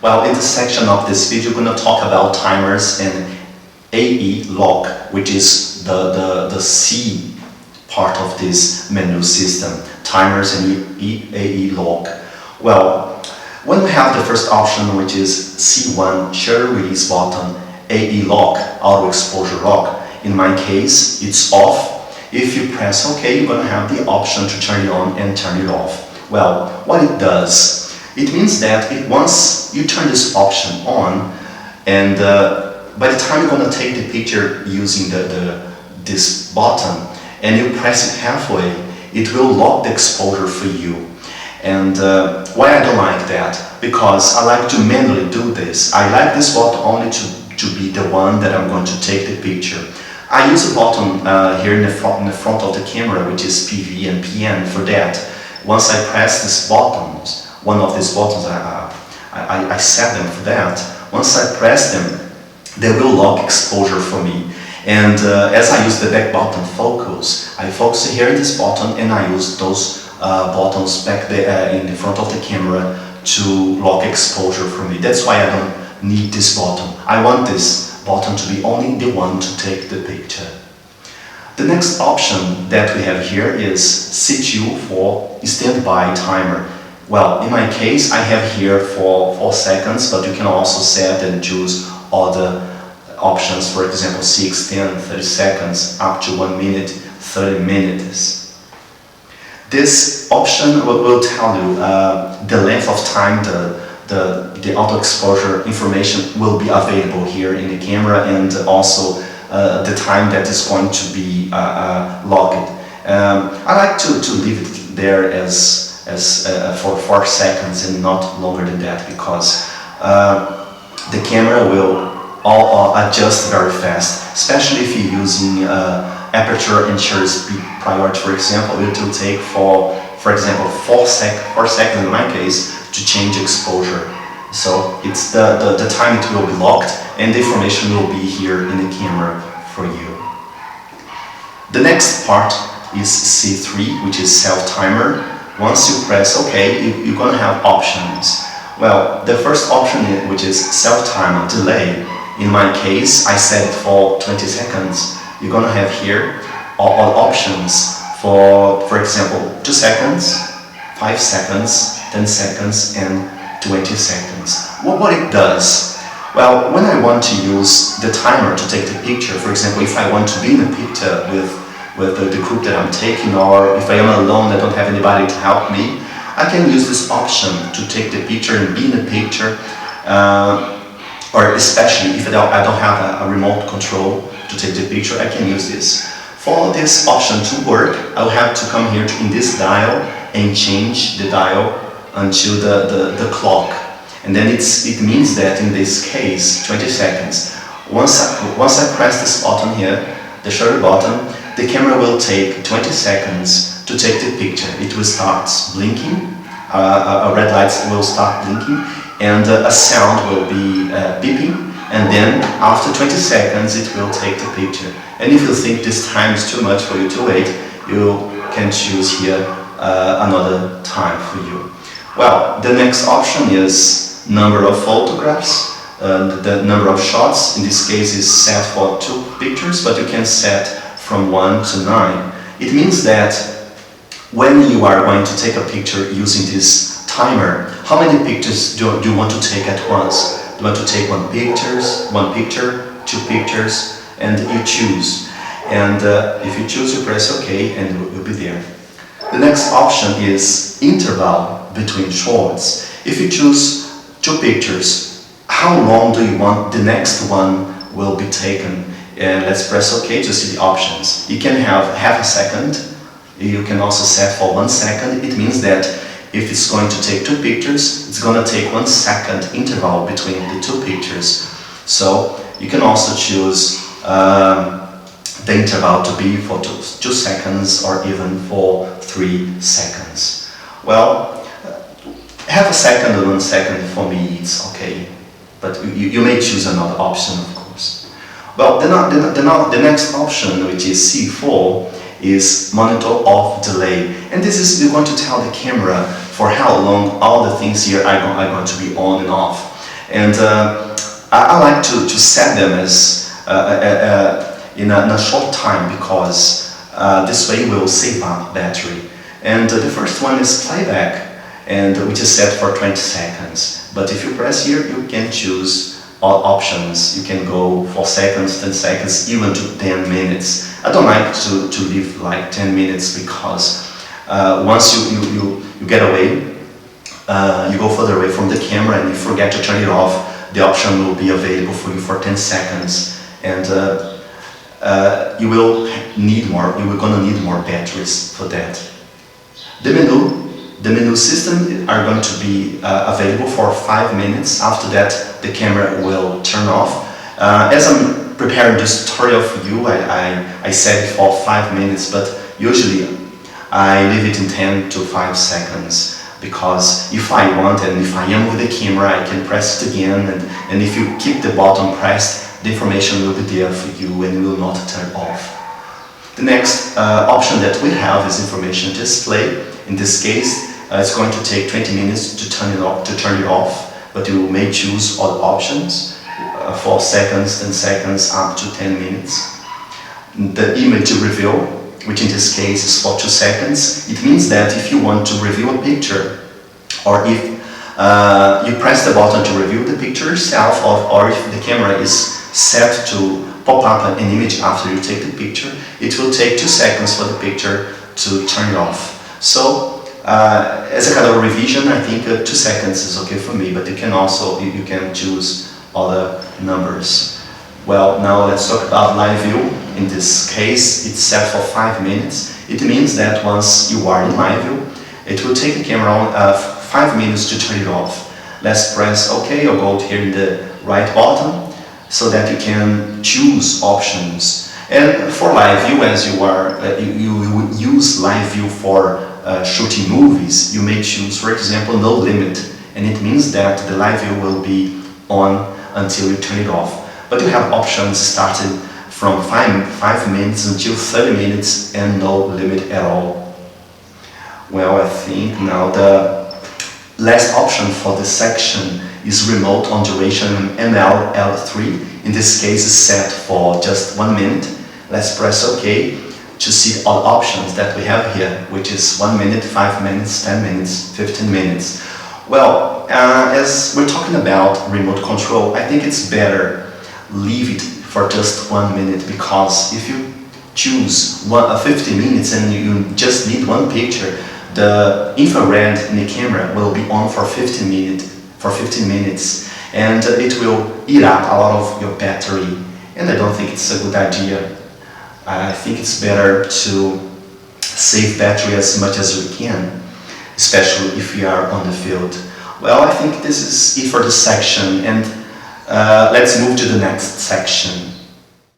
Well, in this section of this video, we're going to talk about timers and AE lock, which is the C part of this menu system, timers and AE lock. Well, when we have the first option, which is C1, shutter release button, AE lock, auto exposure lock, in my case, it's off. If you press OK, you're going to have the option to turn it on and turn it off. Well, what it does, it means that once you turn this option on, and by the time you're going to take the picture using this button, and you press it halfway, it will lock the exposure for you. And why I don't like that? Because I like to manually do this. I like this button only to be the one that I'm going to take the picture. I use a button here in the front of the camera, which is PV and PN for that. Once I press these buttons, one of these buttons, I set them for that. Once I press them, they will lock exposure for me. And as I use the back button focus, I focus here in this button and I use those buttons back there in the front of the camera to lock exposure for me. That's why I don't need this button. I want this button to be only the one to take the picture. The next option that we have here is C2 for standby timer. Well, in my case, I have here for 4 seconds, but you can also set and choose other options. For example, C extend 30 seconds up to 1 minute, 30 minutes. This option will tell you the length of time the auto exposure information will be available here in the camera, and also the time that is going to be logged. I like to leave it there as for 4 seconds and not longer than that, because the camera will adjust very fast, especially if you're using aperture and shutter speed priority. For example, it will take for example 4 seconds in my case to change exposure. So it's the time it will be locked, and the information will be here in the camera for you. The next part is C3, which is self-timer. Once you press OK, you're going to have options. Well, the first option, which is self-timer delay. In my case, I set it for 20 seconds. You're going to have here all options for example, 2 seconds, 5 seconds, 10 seconds, and 20 seconds. What it does? Well, when I want to use the timer to take the picture, for example, if I want to be in a picture with the group that I'm taking, or if I am alone, I don't have anybody to help me, I can use this option to take the picture and be in the picture, or especially if I don't have a remote control to take the picture, I can use this. For this option to work, I'll have to come here in this dial and change the dial until the clock. And then it means that in this case, 20 seconds. Once I press this button here, the shutter button, the camera will take 20 seconds to take the picture. It will start blinking, a red light will start blinking, and a sound will be beeping. And then after 20 seconds it will take the picture. And if you think this time is too much for you to wait, you can choose here another time for you. Well, the next option is number of photographs. The number of shots in this case is set for 2 pictures, but you can set from 1 to 9. It means that when you are going to take a picture using this timer, how many pictures do you want to take at once? You want to take one picture, 2 pictures, and you choose. And if you choose, you press OK, and it will be there. The next option is interval between shots. If you choose 2 pictures, how long do you want the next one will be taken? Let's press OK to see the options. You can have half a second. You can also set for 1 second. It means that if it's going to take 2 pictures, it's going to take 1 second interval between the 2 pictures. So you can also choose the interval to be for 2 seconds or even for 3 seconds. Well, half a second or 1 second for me it's okay, but you may choose another option, of course. Well, the next option, which is C4, is monitor off delay, and this is you're going to tell the camera for how long all the things here are going to be on and off. And I like to set them as in a short time, because this way we'll save up battery. And the first one is playback, and which is set for 20 seconds. But if you press here, you can choose all options. You can go 4 seconds, 10 seconds, even to 10 minutes. I don't like to leave like 10 minutes, because once you get away, you go further away from the camera and you forget to turn it off, the option will be available for you for 10 seconds. And you will need more, you're gonna need more batteries for that. The menu system are going to be available for 5 minutes. After that, the camera will turn off. As I'm preparing this tutorial for you, I set it for 5 minutes, but usually I leave it in 10 to 5 seconds, because if I want and if I am with the camera, I can press it again, and if you keep the button pressed, the information will be there for you and will not turn off. The next option that we have is information display. In this case, it's going to take 20 minutes to turn it off, but you may choose all options, 4 seconds, 10 seconds, up to 10 minutes. The image review, which in this case is for 2 seconds. It means that if you want to review a picture, or if you press the button to review the picture yourself, or if the camera is set to pop up an image after you take the picture, it will take 2 seconds for the picture to turn it off. So as a kind of revision, I think 2 seconds is okay for me, but you can choose other numbers. Well, now let's talk about live view. In this case, it's set for 5 minutes. It means that once you are in live view, it will take the camera 5 minutes to turn it off. Let's press OK or go here in the right button, so that you can choose options. And for live view, as you use live view for shooting movies, you may choose, for example, no limit, and it means that the live view will be on until you turn it off. But you have options starting from 5 minutes until 30 minutes and no limit at all. Well, I think now the last option for this section is remote on duration MLL3. In this case, is set for just 1 minute. Let's press OK to see all options that we have here, which is 1 minute, 5 minutes, 10 minutes, 15 minutes. Well, as we're talking about remote control, I think it's better leave it for just 1 minute, because if you choose 50 minutes and you just need one picture, the infrared in the camera will be on for 15 minutes, and it will eat up a lot of your battery, and I don't think it's a good idea. I think it's better to save battery as much as we can, especially if we are on the field. Well, I think this is it for this section, and let's move to the next section.